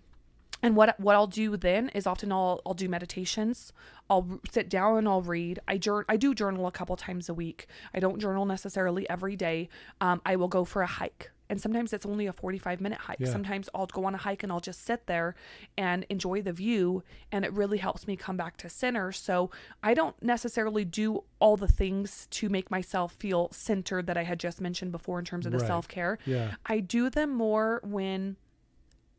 what I'll do then is often I'll do meditations. I'll sit down and I'll read. I do journal a couple times a week. I don't journal necessarily every day. I will go for a hike. And sometimes it's only a 45-minute hike. Yeah. Sometimes I'll go on a hike and I'll just sit there and enjoy the view. And it really helps me come back to center. So I don't necessarily do all the things to make myself feel centered that I had just mentioned before in terms of the self-care. Yeah. I do them more when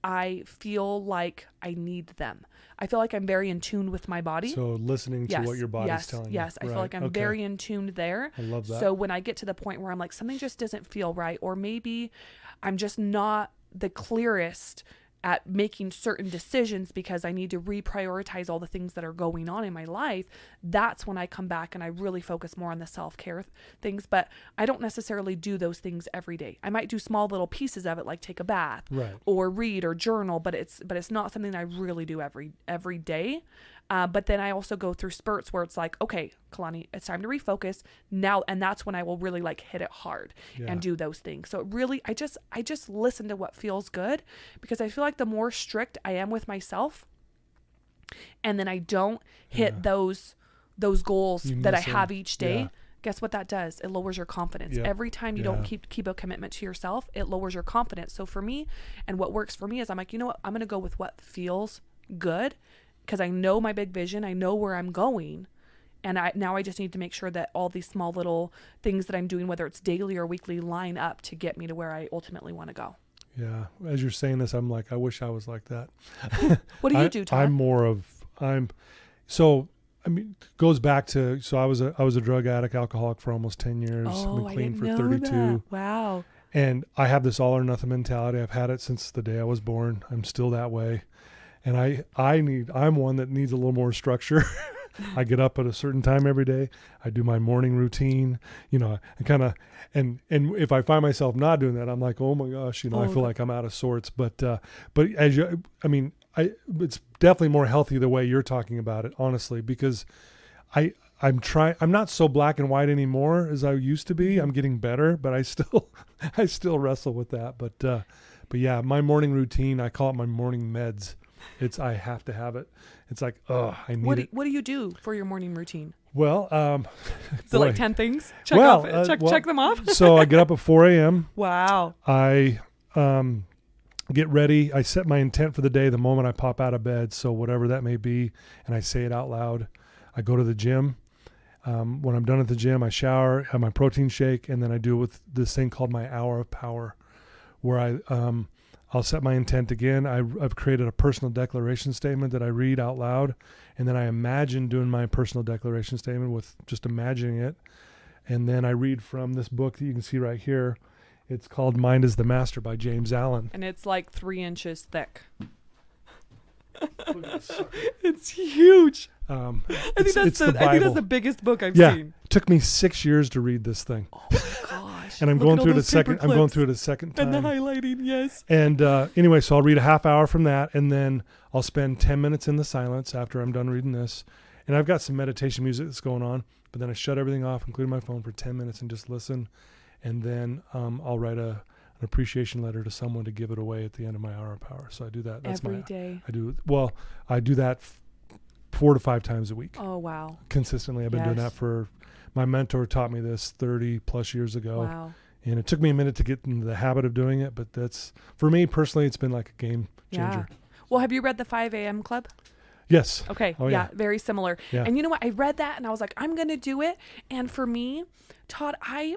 I feel like I need them. I feel like I'm very in tune with my body. So listening to what your body's telling you. Yes, I feel like I'm very in tune there. I love that. So when I get to the point where I'm like, something just doesn't feel right, or maybe I'm just not the clearest at making certain decisions because I need to reprioritize all the things that are going on in my life, that's when I come back and I really focus more on the self-care things. But I don't necessarily do those things every day. I might do small little pieces of it, like take a bath or read or journal, but it's not something I really do every day. But then I also go through spurts where it's like, okay, Caloni, it's time to refocus now. And that's when I will really like hit it hard and do those things. So it really, I just listen to what feels good, because I feel like the more strict I am with myself, and then I don't hit those goals that I have each day, guess what that does? It lowers your confidence. Every time you don't keep a commitment to yourself, it lowers your confidence. So for me, and what works for me is I'm like, you know what? I'm going to go with what feels good, because I know my big vision. I know where I'm going. And now I just need to make sure that all these small little things that I'm doing, whether it's daily or weekly, line up to get me to where I ultimately want to go. Yeah. As you're saying this, I'm like, I wish I was like that. What do you do, Todd? It goes back to, so I was a drug addict, alcoholic for almost 10 years. Oh, I've been clean for I didn't 32. know that. Wow. And I have this all or nothing mentality. I've had it since the day I was born. I'm still that way. And I'm one that needs a little more structure. I get up at a certain time every day. I do my morning routine, I kind of, and if I find myself not doing that, I'm like, oh my gosh, I feel like I'm out of sorts. But it's definitely more healthy the way you're talking about it, honestly, because I'm not so black and white anymore as I used to be. I'm getting better, but I still wrestle with that. But yeah, my morning routine, I call it my morning meds. I have to have it. It's like, I need it. What do you do for your morning routine? Well, so like 10 things? Check them off. So I get up at 4 a.m. Wow. I get ready. I set my intent for the day the moment I pop out of bed. So whatever that may be, and I say it out loud. I go to the gym. When I'm done at the gym, I shower, have my protein shake, and then I do it with this thing called my hour of power, where I'll set my intent again. I've created a personal declaration statement that I read out loud, and then I imagine doing my personal declaration statement with just imagining it. And then I read from this book that you can see right here. It's called Mind is the Master by James Allen. And it's like 3 inches thick. It's huge. I think that's the biggest book I've seen. It took me 6 years to read this thing. Oh my gosh. And I'm going through it a second time. And the highlighting, yes. And anyway, so I'll read a half hour from that, and then I'll spend 10 minutes in the silence after I'm done reading this. And I've got some meditation music that's going on, but then I shut everything off, including my phone, for 10 minutes and just listen. And then I'll write an appreciation letter to someone to give it away at the end of my hour of power. So I do that. That's every day. I do that 4 to 5 times a week. Oh, wow. Consistently. I've been doing that my mentor taught me this 30 plus years ago. Wow. And it took me a minute to get into the habit of doing it, but for me personally, it's been like a game changer. Yeah. Well, have you read the 5 a.m. Club? Yes. Okay. Oh, yeah. Very similar. Yeah. And you know what? I read that and I was like, I'm going to do it. And for me, Todd, I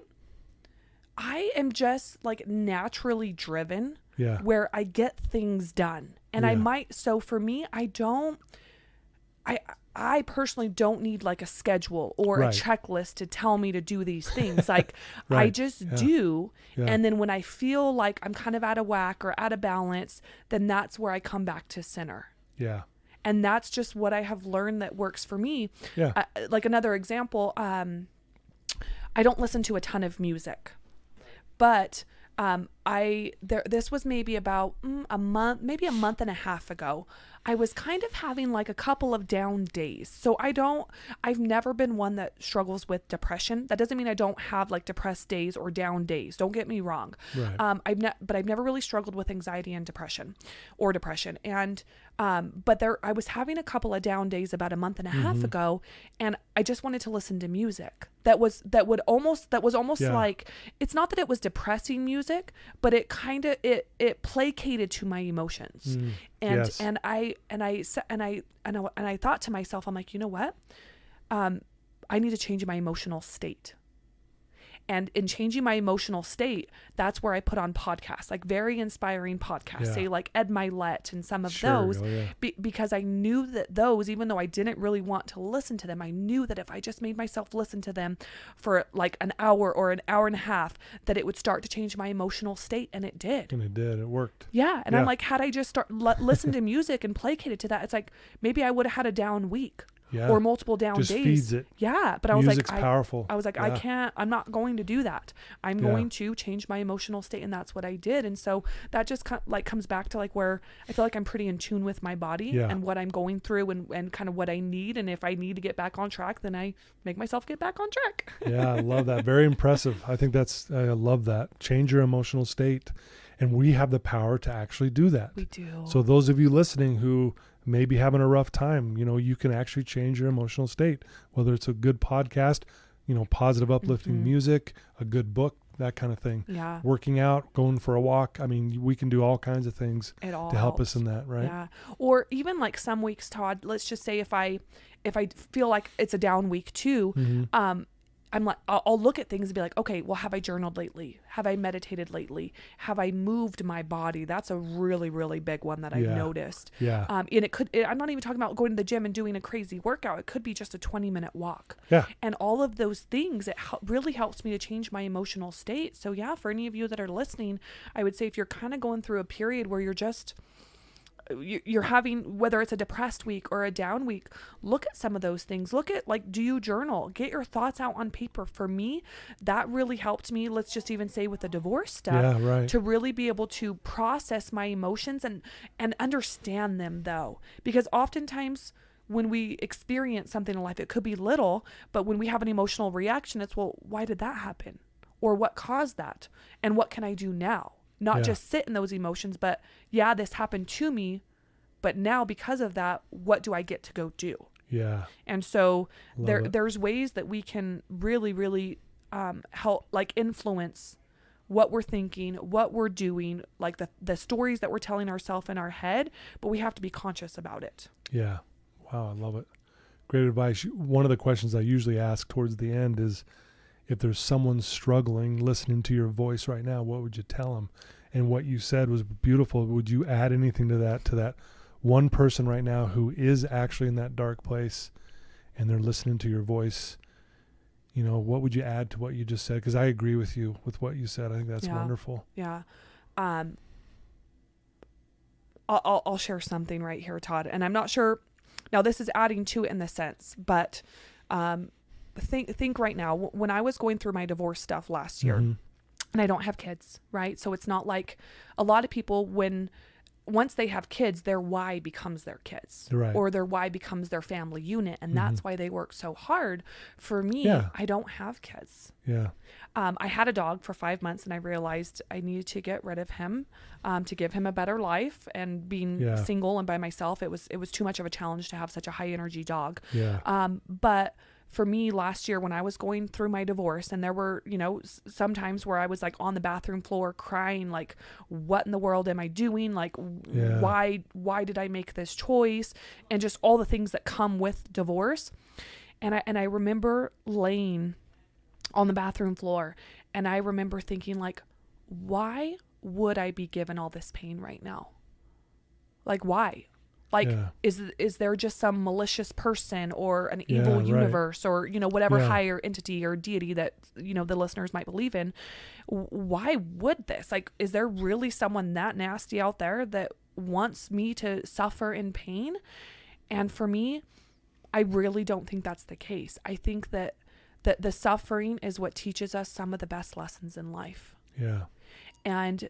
am just like naturally driven where I get things done. And so for me, I personally don't need like a schedule or a checklist to tell me to do these things. Like I just do. Yeah. And then when I feel like I'm kind of out of whack or out of balance, then that's where I come back to center. Yeah. And that's just what I have learned that works for me. Yeah. Like another example, I don't listen to a ton of music, but this was maybe about a month and a half ago. I was kind of having like a couple of down days. So I've never been one that struggles with depression. That doesn't mean I don't have like depressed days or down days. Don't get me wrong. Right. But I've never really struggled with anxiety and depression. And, I was having a couple of down days about a month and a half ago, and I just wanted to listen to music that was almost like, it's not that it was depressing music, but it kind of, it placated to my emotions. And I thought to myself, I'm like, you know what? I need to change my emotional state. And in changing my emotional state, that's where I put on podcasts, like very inspiring podcasts, say like Ed Milet and some of those, because I knew that those, even though I didn't really want to listen to them, I knew that if I just made myself listen to them for like an hour or an hour and a half, that it would start to change my emotional state. And it did. And it did. It worked. Yeah. And I'm like, had I just listen to music and placated to that, it's like, maybe I would have had a down week. Yeah. Or multiple down just days. Feeds it. Yeah. But I was like, music's powerful. I was like, I'm not going to do that. I'm going to change my emotional state. And that's what I did. And so that just comes back to like where I feel like I'm pretty in tune with my body and what I'm going through and kind of what I need. And if I need to get back on track, then I make myself get back on track. Yeah. I love that. Very impressive. I love that. Change your emotional state. And we have the power to actually do that. We do. So those of you listening who maybe having a rough time, you can actually change your emotional state, whether it's a good podcast, positive uplifting music, a good book, that kind of thing. Yeah. Working out, going for a walk. I mean, we can do all kinds of things It all to help helps. us in that, right? Yeah. Or even like some weeks, Todd, let's just say if I feel like it's a down week too, Mm-hmm. I'm like, I'll look at things and be like, okay, well, have I journaled lately? Have I meditated lately? Have I moved my body? That's a really, really big one that I've noticed. Yeah. And I'm not even talking about going to the gym and doing a crazy workout. It could be just a 20-minute walk. Yeah. And all of those things, it really helps me to change my emotional state. So yeah, for any of you that are listening, I would say if you're kind of going through a period where you're having, whether it's a depressed week or a down week, look at some of those things. Look at, like, do you journal? Get your thoughts out on paper. For me, that really helped me. Let's just even say with the divorce stuff, to really be able to process my emotions and understand them, though, because oftentimes when we experience something in life, it could be little, but when we have an emotional reaction, it's, well, why did that happen? Or what caused that? And what can I do now? Not just sit in those emotions, but yeah, this happened to me, but now because of that, what do I get to go do? Yeah. And so there's ways that we can really, really help, like, influence what we're thinking, what we're doing, like the stories that we're telling ourselves in our head, but we have to be conscious about it. Yeah. Wow. I love it. Great advice. One of the questions I usually ask towards the end is, if there's someone struggling, listening to your voice right now, what would you tell them? And what you said was beautiful. Would you add anything to that one person right now who is actually in that dark place and they're listening to your voice? You know, what would you add to what you just said? Because I agree with you with what you said. I think that's wonderful. Yeah. I'll share something right here, Todd. And I'm not sure, now this is adding to it in the sense, but think right now, when I was going through my divorce stuff last year, and I don't have kids, right? So it's not like a lot of people, once they have kids, their why becomes their kids, right, or their why becomes their family unit. And that's why they work so hard. For me, I don't have kids. Yeah. I had a dog for 5 months and I realized I needed to get rid of him, to give him a better life. And being single and by myself, it was too much of a challenge to have such a high energy dog. Yeah. But for me last year when I was going through my divorce, and there were, sometimes where I was like on the bathroom floor crying, like, what in the world am I doing? Like, why did I make this choice? And just all the things that come with divorce. And I remember laying on the bathroom floor, and I remember thinking, like, why would I be given all this pain right now? Like, why? Like, is there just some malicious person or an evil universe or, whatever higher entity or deity that, the listeners might believe in? Why would this? Like, is there really someone that nasty out there that wants me to suffer in pain? And for me, I really don't think that's the case. I think that the suffering is what teaches us some of the best lessons in life. Yeah. And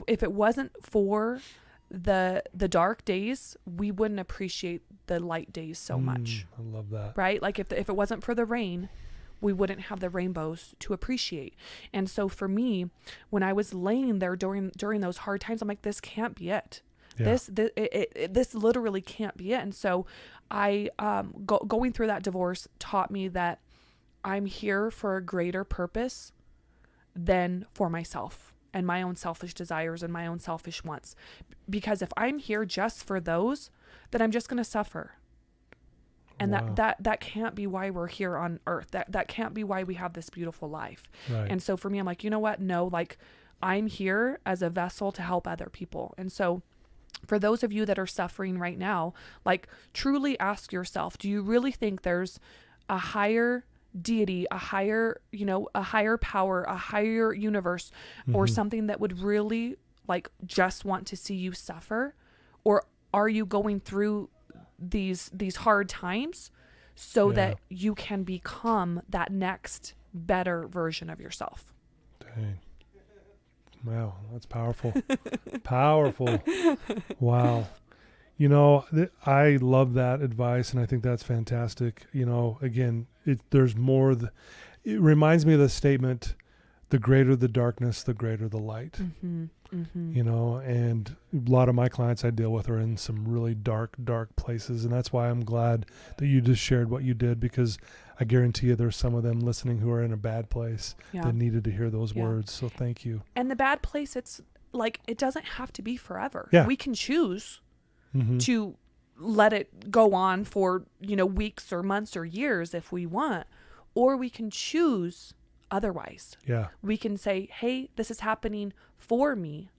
if it wasn't for the dark days, we wouldn't appreciate the light days so much. I love that. Right? Like if it wasn't for the rain, we wouldn't have the rainbows to appreciate. And so for me, when I was laying there during those hard times, I'm like, this can't be it. Yeah. This literally can't be it. And so I going through that divorce taught me that I'm here for a greater purpose than for myself and my own selfish desires and my own selfish wants. Because if I'm here just for those, then I'm just going to suffer. And that can't be why we're here on earth. That can't be why we have this beautiful life. Right. And so for me, I'm like, you know what? No, like, I'm here as a vessel to help other people. And so for those of you that are suffering right now, like, truly ask yourself, do you really think there's a higher deity, a higher power, a higher universe, or something that would really, like, just want to see you suffer? Or are you going through these hard times so that you can become that next better version of yourself? Dang. Wow, that's powerful. Powerful. Wow. I love that advice, and I think that's fantastic. Again, there's more. It reminds me of the statement, the greater the darkness, the greater the light. You know, and a lot of my clients I deal with are in some really dark places. And that's why I'm glad that you just shared what you did, because I guarantee you there's some of them listening who are in a bad place that needed to hear those words. So thank you. And the bad place, it's like, it doesn't have to be forever. Yeah. We can choose to let it go on for, you know, weeks or months or years if we want, or we can choose otherwise. Yeah. We can say, hey, this is happening for me,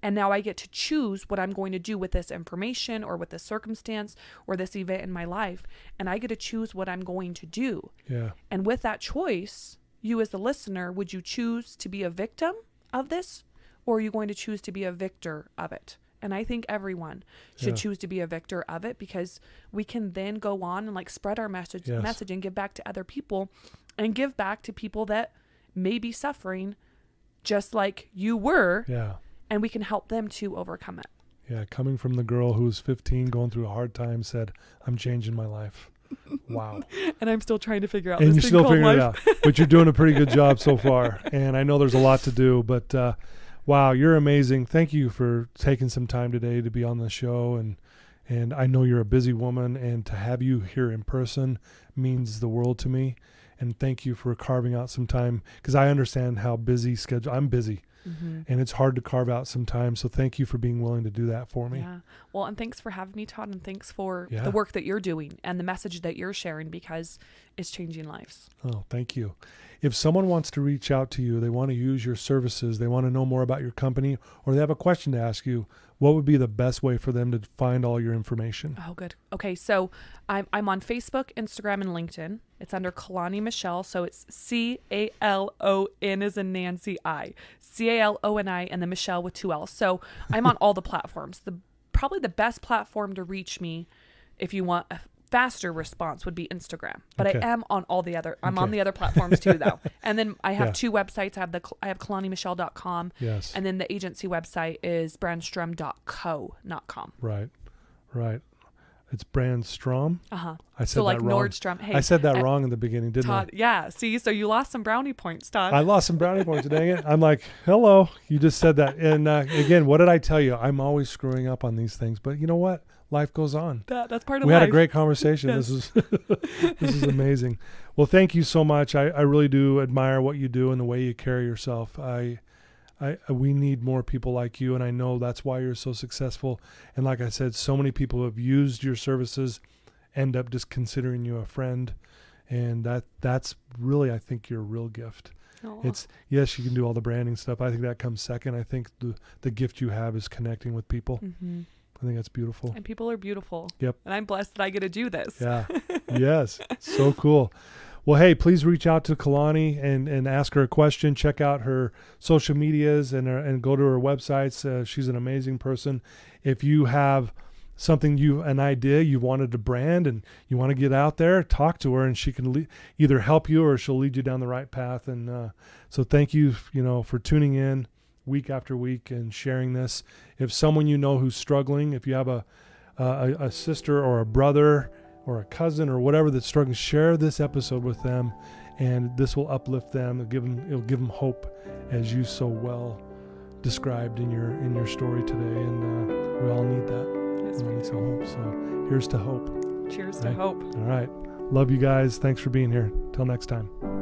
and now I get to choose what I'm going to do with this information or with this circumstance or this event in my life, and I get to choose what I'm going to do. Yeah. And with that choice, you as the listener, would you choose to be a victim of this, or are you going to choose to be a victor of it? And I think everyone should choose to be a victor of it, because we can then go on and like spread our message and give back to other people, and give back to people that may be suffering just like you were. Yeah. And we can help them to overcome it. Yeah. Coming from the girl who was 15, going through a hard time, said, I'm changing my life. Wow. And I'm still trying to figure out and this you're thing still called figuring life. it out. But you're doing a pretty good job so far. And I know there's a lot to do, but wow, you're amazing. Thank you for taking some time today to be on the show. And I know you're a busy woman, and to have you here in person means the world to me. And thank you for carving out some time, because I understand how busy schedule. I'm busy, and it's hard to carve out some time. So thank you for being willing to do that for me. Yeah. Well, and thanks for having me, Todd, and thanks for the work that you're doing and the message that you're sharing, because it's changing lives. Oh, thank you. If someone wants to reach out to you, they want to use your services, they want to know more about your company, or they have a question to ask you, what would be the best way for them to find all your information? Oh, good. Okay, so I'm on Facebook, Instagram, and LinkedIn. It's under Caloni Michelle. So it's CALON as in Nancy I. CALONI, and the Michelle with 2 L's. So I'm on all the platforms. Probably the best platform to reach me if you want a faster response would be Instagram. But I am on all the other, I'm on the other platforms too, though. And then I have 2 websites. I have calonimichelle.com. Yes. And then the agency website is brandstrom.co.com. Right. It's Brandstrom. Uh-huh. I said so like that wrong. Nordstrom. Hey, I said that wrong in the beginning, didn't Todd, I? yeah. See, so you lost some brownie points, Todd. I lost some brownie points, dang it. I'm like, hello, you just said that. And again, what did I tell you? I'm always screwing up on these things, but you know what? Life goes on. That's part of we life. Had a great conversation. Yes. This is amazing. Well, thank you so much. I really do admire what you do and the way you carry yourself. We need more people like you, and I know that's why you're so successful. And like I said, so many people who have used your services end up just considering you a friend, and that's really, I think, your real gift. Aww. It's, yes, you can do all the branding stuff. I think that comes second. I think the gift you have is connecting with people. Mm-hmm. I think that's beautiful. And people are beautiful. Yep. And I'm blessed that I get to do this. Yeah. Yes. So cool. Well, hey, please reach out to Caloni and ask her a question. Check out her social medias and go to her websites. She's an amazing person. If you have something, an idea you wanted to brand and you want to get out there, talk to her, and she can either help you or she'll lead you down the right path. And so thank you, for tuning in week after week and sharing this. If someone you know who's struggling, if you have a sister or a brother or a cousin or whatever that's struggling, share this episode with them, and this will uplift them. It'll give them hope, as you so well described in your story today. And we all need that. Yes, we all need some hope. So here's to hope. Cheers to hope. All right. Love you guys. Thanks for being here. Till next time.